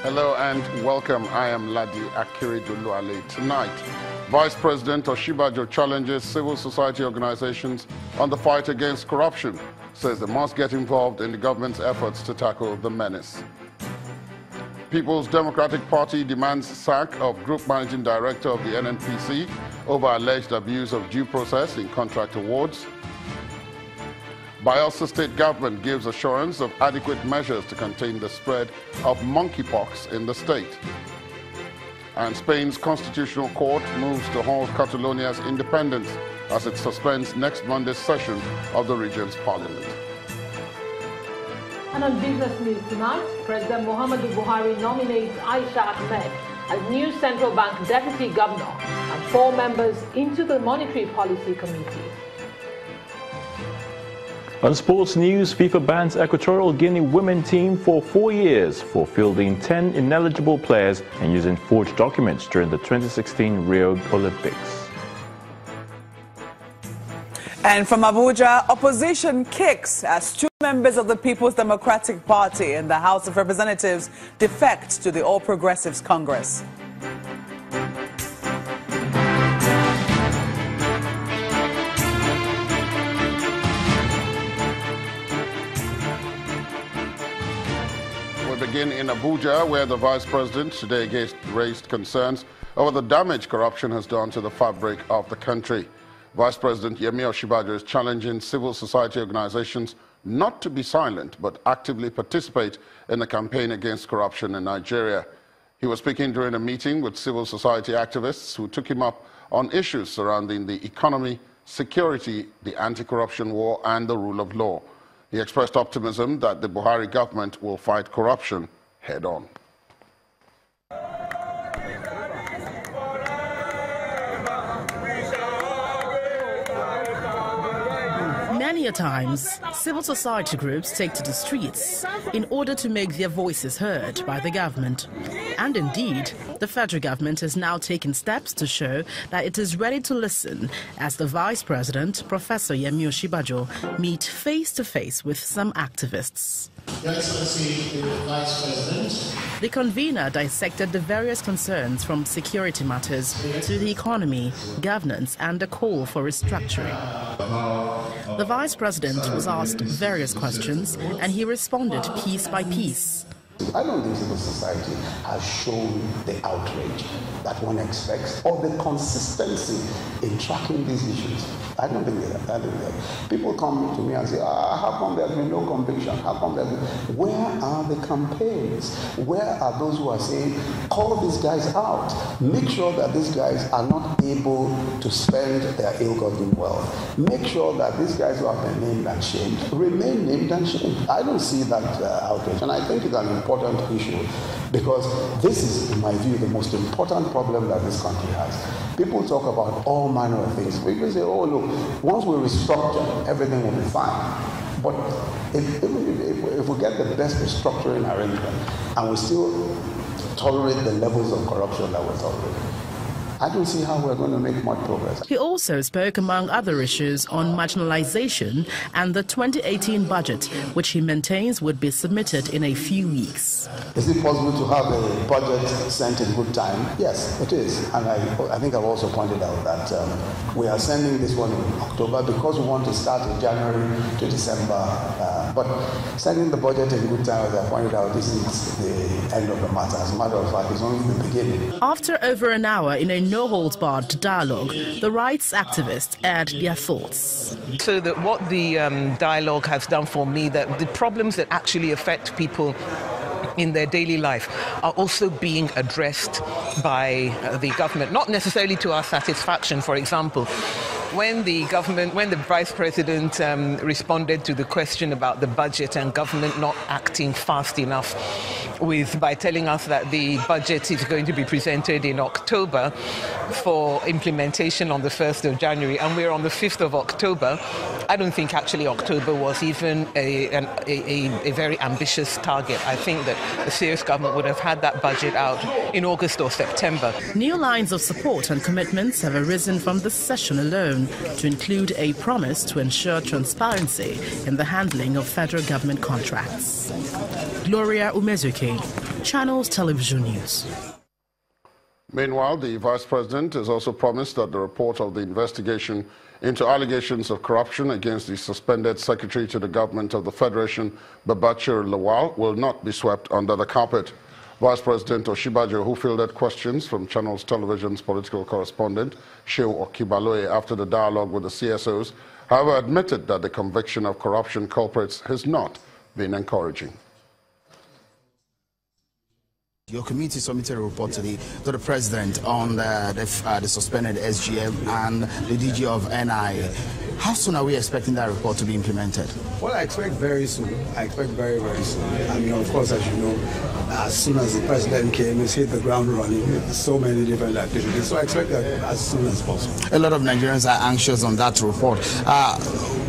Hello and welcome. I am Ladi Akiriduluale. Tonight, Vice President Osinbajo challenges civil society organizations on the fight against corruption, says they must get involved in the government's efforts to tackle the menace. People's Democratic Party demands sack of Group Managing Director of the NNPC over alleged abuse of due process in contract awards. Bayelsa State Government gives assurance of adequate measures to contain the spread of monkeypox in the state. And Spain's Constitutional Court moves to halt Catalonia's independence as it suspends next Monday's session of the region's parliament. And on business news tonight, President Muhammadu Buhari nominates Aisha Ahmed as new central bank deputy governor and 4 members into the Monetary Policy Committee. On sports news, FIFA bans Equatorial Guinea women team for 4 years for fielding 10 ineligible players and using forged documents during the 2016 Rio Olympics. And from Abuja, opposition kicks as 2 members of the People's Democratic Party in the House of Representatives defect to the All Progressives Congress. Begin in Abuja, where the Vice President today raised concerns over the damage corruption has done to the fabric of the country. Vice President Yemi Osinbajo is challenging civil society organizations not to be silent but actively participate in the campaign against corruption in Nigeria. He was speaking during a meeting with civil society activists who took him up on issues surrounding the economy, security, the anti-corruption war, and the rule of law. He expressed optimism that the Buhari government will fight corruption head-on. Many a times, civil society groups take to the streets in order to make their voices heard by the government. And indeed, the federal government has now taken steps to show that it is ready to listen as the Vice President, Professor Yemi Osinbajo, meet face-to-face with some activists. Your Excellency, the Vice President. The convener dissected the various concerns from security matters to the economy, governance, and a call for restructuring. The Vice President was asked various questions, and he responded piece by piece. I don't think civil society has shown the outrage that one expects or the consistency in tracking these issues. I don't think that. People come to me and say, how come there's been no conviction? How come there's been... Where are the campaigns? Where are those who are saying, call these guys out? Make sure that these guys are not able to spend their ill-gotten wealth. Make sure that these guys who have been named and shamed remain named and shamed. I don't see that outrage, and I think it's an important issue because this is, in my view, the most important problem that this country has. People talk about all manner of things. People say, oh, look, once we restructure, everything will be fine. But if we get the best restructuring arrangement and we still tolerate the levels of corruption that we're tolerating, I don't see how we're going to make much progress. He also spoke, among other issues, on marginalization and the 2018 budget, which he maintains would be submitted in a few weeks. Is it possible to have a budget sent in good time? Yes, it is. And I think I've also pointed out that we are sending this one in October because we want to start in January to December. But sending the budget in good time, as I pointed out, this is the end of the matter. As a matter of fact, it's only the beginning. After over an hour in a no-holds-barred dialogue, the rights activists aired their thoughts. So that what the dialogue has done for me, that the problems that actually affect people in their daily life are also being addressed by the government, not necessarily to our satisfaction. For example, when the Vice President responded to the question about the budget and government not acting fast enough by telling us that the budget is going to be presented in October for implementation on the 1st of January, and we're on the 5th of October, I don't think actually October was even a very ambitious target. I think that the serious government would have had that budget out in August or September. New lines of support and commitments have arisen from this session alone, to include a promise to ensure transparency in the handling of federal government contracts. Gloria Umezuke, Channels Television News. Meanwhile, the Vice President has also promised that the report of the investigation into allegations of corruption against the suspended Secretary to the Government of the Federation, Babachir Lawal, will not be swept under the carpet. Vice President Osinbajo, who fielded questions from Channels Television's political correspondent, Shehu Okibaloye, after the dialogue with the CSOs, however, admitted that the conviction of corruption culprits has not been encouraging. Your committee submitted a report to the president on the suspended SGM and the DG of NI. How soon are we expecting that report to be implemented? Well, I expect very soon. I expect very, very soon. I mean, of course, as you know, as soon as the president came, he's hit the ground running with so many different activities. So I expect that as soon as possible. A lot of Nigerians are anxious on that report.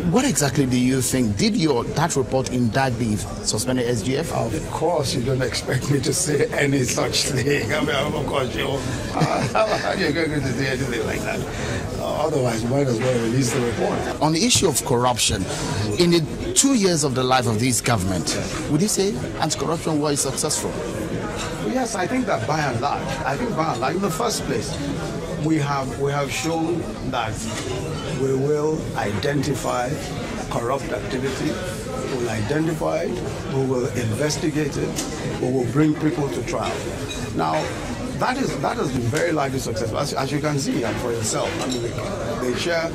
What exactly do you think? Did that report indict the suspended SGF? Of course, you don't expect me to say any such thing. I mean, of course, you're going to say anything like that. Otherwise, you might as well release the report. On the issue of corruption, in the 2 years of the life of this government, would you say anti-corruption was successful? Well, yes, I think that by and large, in the first place, we have shown that we will identify corrupt activity, we'll identify it, we will investigate it, we will bring people to trial. Now, that has been very likely successful, as you can see for yourself. I mean, the sheer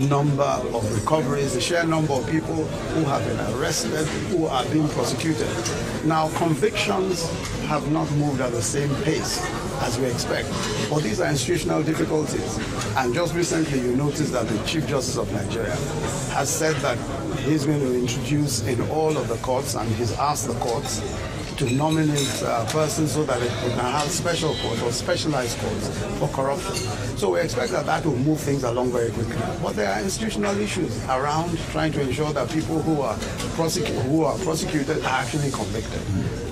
number of recoveries, the sheer number of people who have been arrested, who are being prosecuted. Now, convictions have not moved at the same pace as we expect. But these are institutional difficulties. And just recently, you noticed that the Chief Justice of Nigeria has said that he's going to introduce in all of the courts, and he's asked the courts to nominate persons so that we can have special courts or specialized courts for corruption. So we expect that will move things along very quickly. But there are institutional issues around trying to ensure that people who are prosecuted are actually convicted.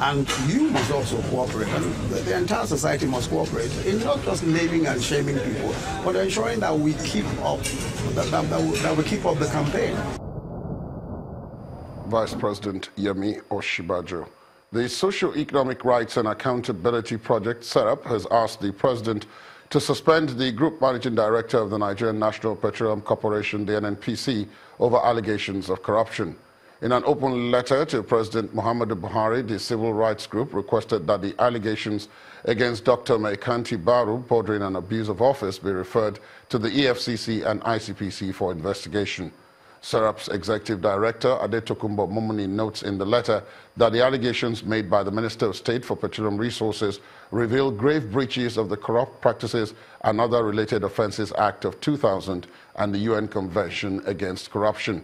And you must also cooperate, and the entire society must cooperate in not just naming and shaming people, but ensuring that we keep up that we keep up the campaign. Vice President Yemi Osinbajo. The Socio-Economic Rights and Accountability Project setup has asked the president to suspend the Group Managing Director of the Nigerian National Petroleum Corporation, the NNPC, over allegations of corruption. In an open letter to President Muhammadu Buhari, the civil rights group requested that the allegations against Dr. Maikanti Baru, bordering on abuse of office, be referred to the EFCC and ICPC for investigation. SERAP's Executive Director, Adetokunbo Momoni, notes in the letter that the allegations made by the Minister of State for Petroleum Resources reveal grave breaches of the Corrupt Practices and Other Related Offences Act of 2000 and the UN Convention Against Corruption.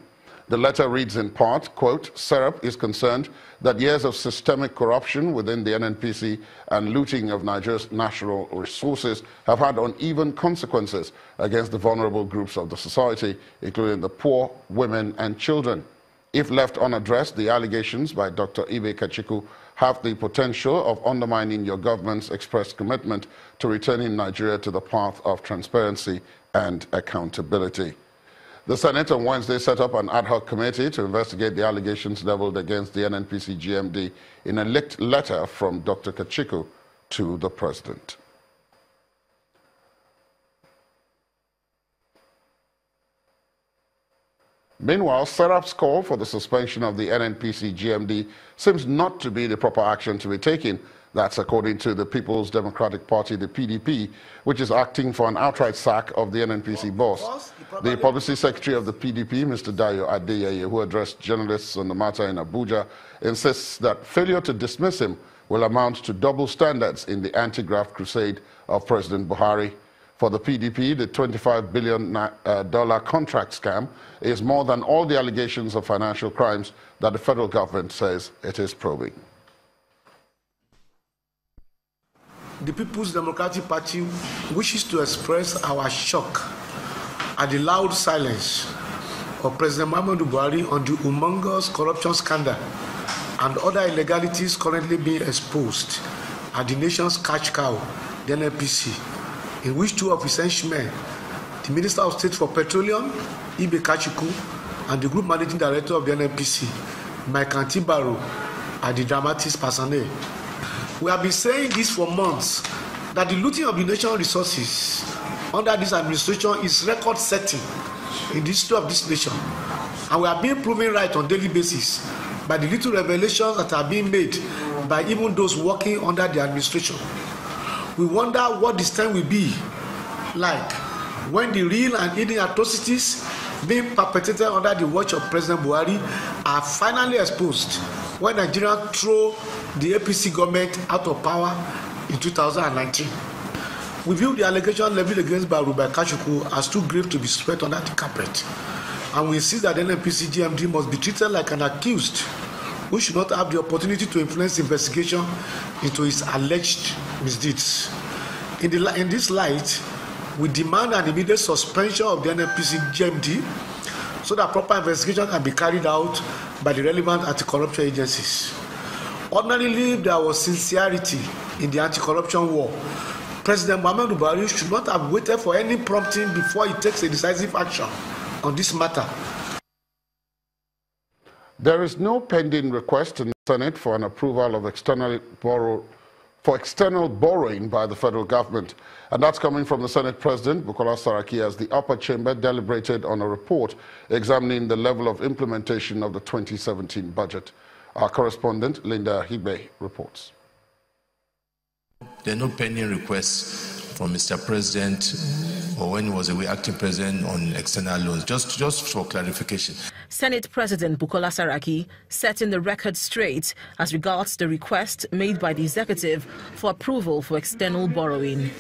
The letter reads in part, quote, SERAP is concerned that years of systemic corruption within the NNPC and looting of Nigeria's natural resources have had uneven consequences against the vulnerable groups of the society, including the poor, women, and children. If left unaddressed, the allegations by Dr. Ibe Kachiku have the potential of undermining your government's expressed commitment to returning Nigeria to the path of transparency and accountability. The Senate on Wednesday set up an ad hoc committee to investigate the allegations leveled against the NNPC GMD in a leaked letter from Dr. Kachiku to the president. Meanwhile, SERAP's call for the suspension of the NNPC GMD seems not to be the proper action to be taken. That's according to the People's Democratic Party, the PDP, which is acting for an outright sack of the NNPC boss. The Publicity Secretary of the PDP, Mr. Dayo Adeyeye, who addressed journalists on the matter in Abuja, insists that failure to dismiss him will amount to double standards in the anti-graft crusade of President Buhari. For the PDP, the $25 billion contract scam is more than all the allegations of financial crimes that the federal government says it is probing. The People's Democratic Party wishes to express our shock at the loud silence of President Muhammadu Buhari on the humongous corruption scandal and other illegalities currently being exposed at the nation's cash cow, the NNPC, in which two of his henchmen, the Minister of State for Petroleum, Ibe Kachiku, and the Group Managing Director of the NNPC, Maikanti Baru, are the dramatis personae. We have been saying this for months, that the looting of the national resources under this administration is record-setting in the history of this nation. And we are being proven right on a daily basis by the little revelations that are being made by even those working under the administration. We wonder what this time will be like when the real and hidden atrocities being perpetrated under the watch of President Buhari are finally exposed when Nigerians throw the APC government out of power in 2019. We view the allegation leveled against Baru by Kashuku as too grave to be swept under the carpet. And we insist that NNPC GMD must be treated like an accused who should not have the opportunity to influence investigation into his alleged misdeeds. In this light, we demand an immediate suspension of the NNPC GMD so that proper investigation can be carried out by the relevant anti-corruption agencies. Ordinarily, if there was sincerity in the anti-corruption war, President Muhammadu Buhari should not have waited for any prompting before he takes a decisive action on this matter. There is no pending request in the Senate for an approval of external borrowing by the federal government. And that's coming from the Senate President, Bukola Saraki, as the upper chamber deliberated on a report examining the level of implementation of the 2017 budget. Our correspondent, Linda Hibe, reports. There are no pending requests from Mr. President or when he was away acting president on external loans, just for clarification. Senate President Bukola Saraki setting the record straight as regards the request made by the executive for approval for external borrowing.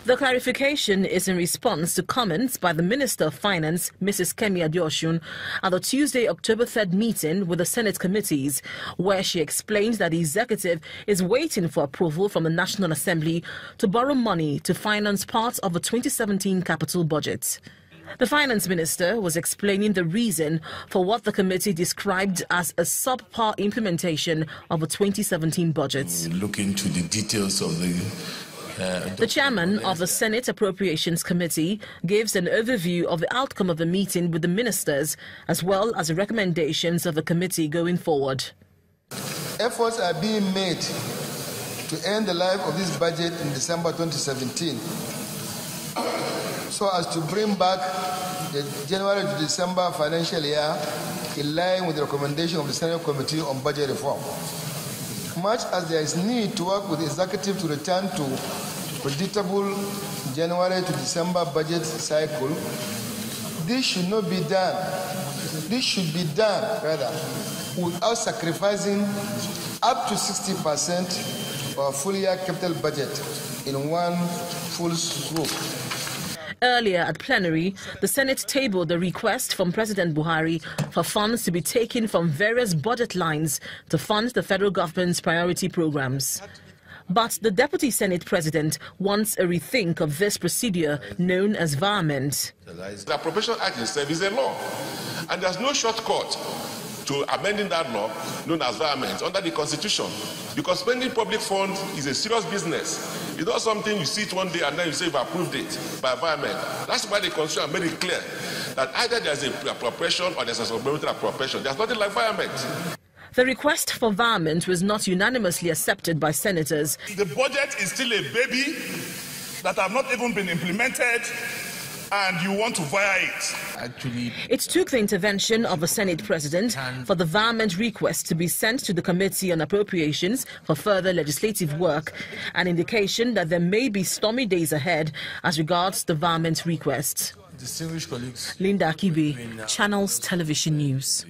The clarification is in response to comments by the Minister of Finance, Mrs. Kemi Adeosun, at the Tuesday, October 3rd meeting with the Senate committees, where she explained that the executive is waiting for approval from the National Assembly to borrow money to finance part of the 2017 capital budget. The Finance Minister was explaining the reason for what the committee described as a subpar implementation of the 2017 budget. We look into the details of the chairman of the Senate Appropriations Committee gives an overview of the outcome of the meeting with the ministers, as well as the recommendations of the committee going forward. Efforts are being made to end the life of this budget in December 2017, so as to bring back the January to December financial year in line with the recommendation of the Senate Committee on Budget Reform. Much as there is need to work with the executive to return to predictable January to December budget cycle, this should not be done. This should be done, rather, without sacrificing up to 60% of our full-year capital budget in one full swoop. Earlier at plenary, the Senate tabled a request from President Buhari for funds to be taken from various budget lines to fund the federal government's priority programs. But the Deputy Senate President wants a rethink of this procedure known as varment. The Appropriation Act itself is a law, and there's no shortcut to amending that law known as varment under the Constitution, because spending public funds is a serious business. It's not something you see it one day and then you say you've approved it by varment. That's why the Constitution made it clear that either there's an appropriation or there's a supplementary appropriation. There's nothing like varment. The request for varment was not unanimously accepted by senators. The budget is still a baby that have not even been implemented, and you want to via it. Actually, it took the intervention of the Senate President for the varment request to be sent to the Committee on Appropriations for further legislative work, an indication that there may be stormy days ahead as regards the varment request. distinguished colleagues. Linda Akibe, Channels Television News.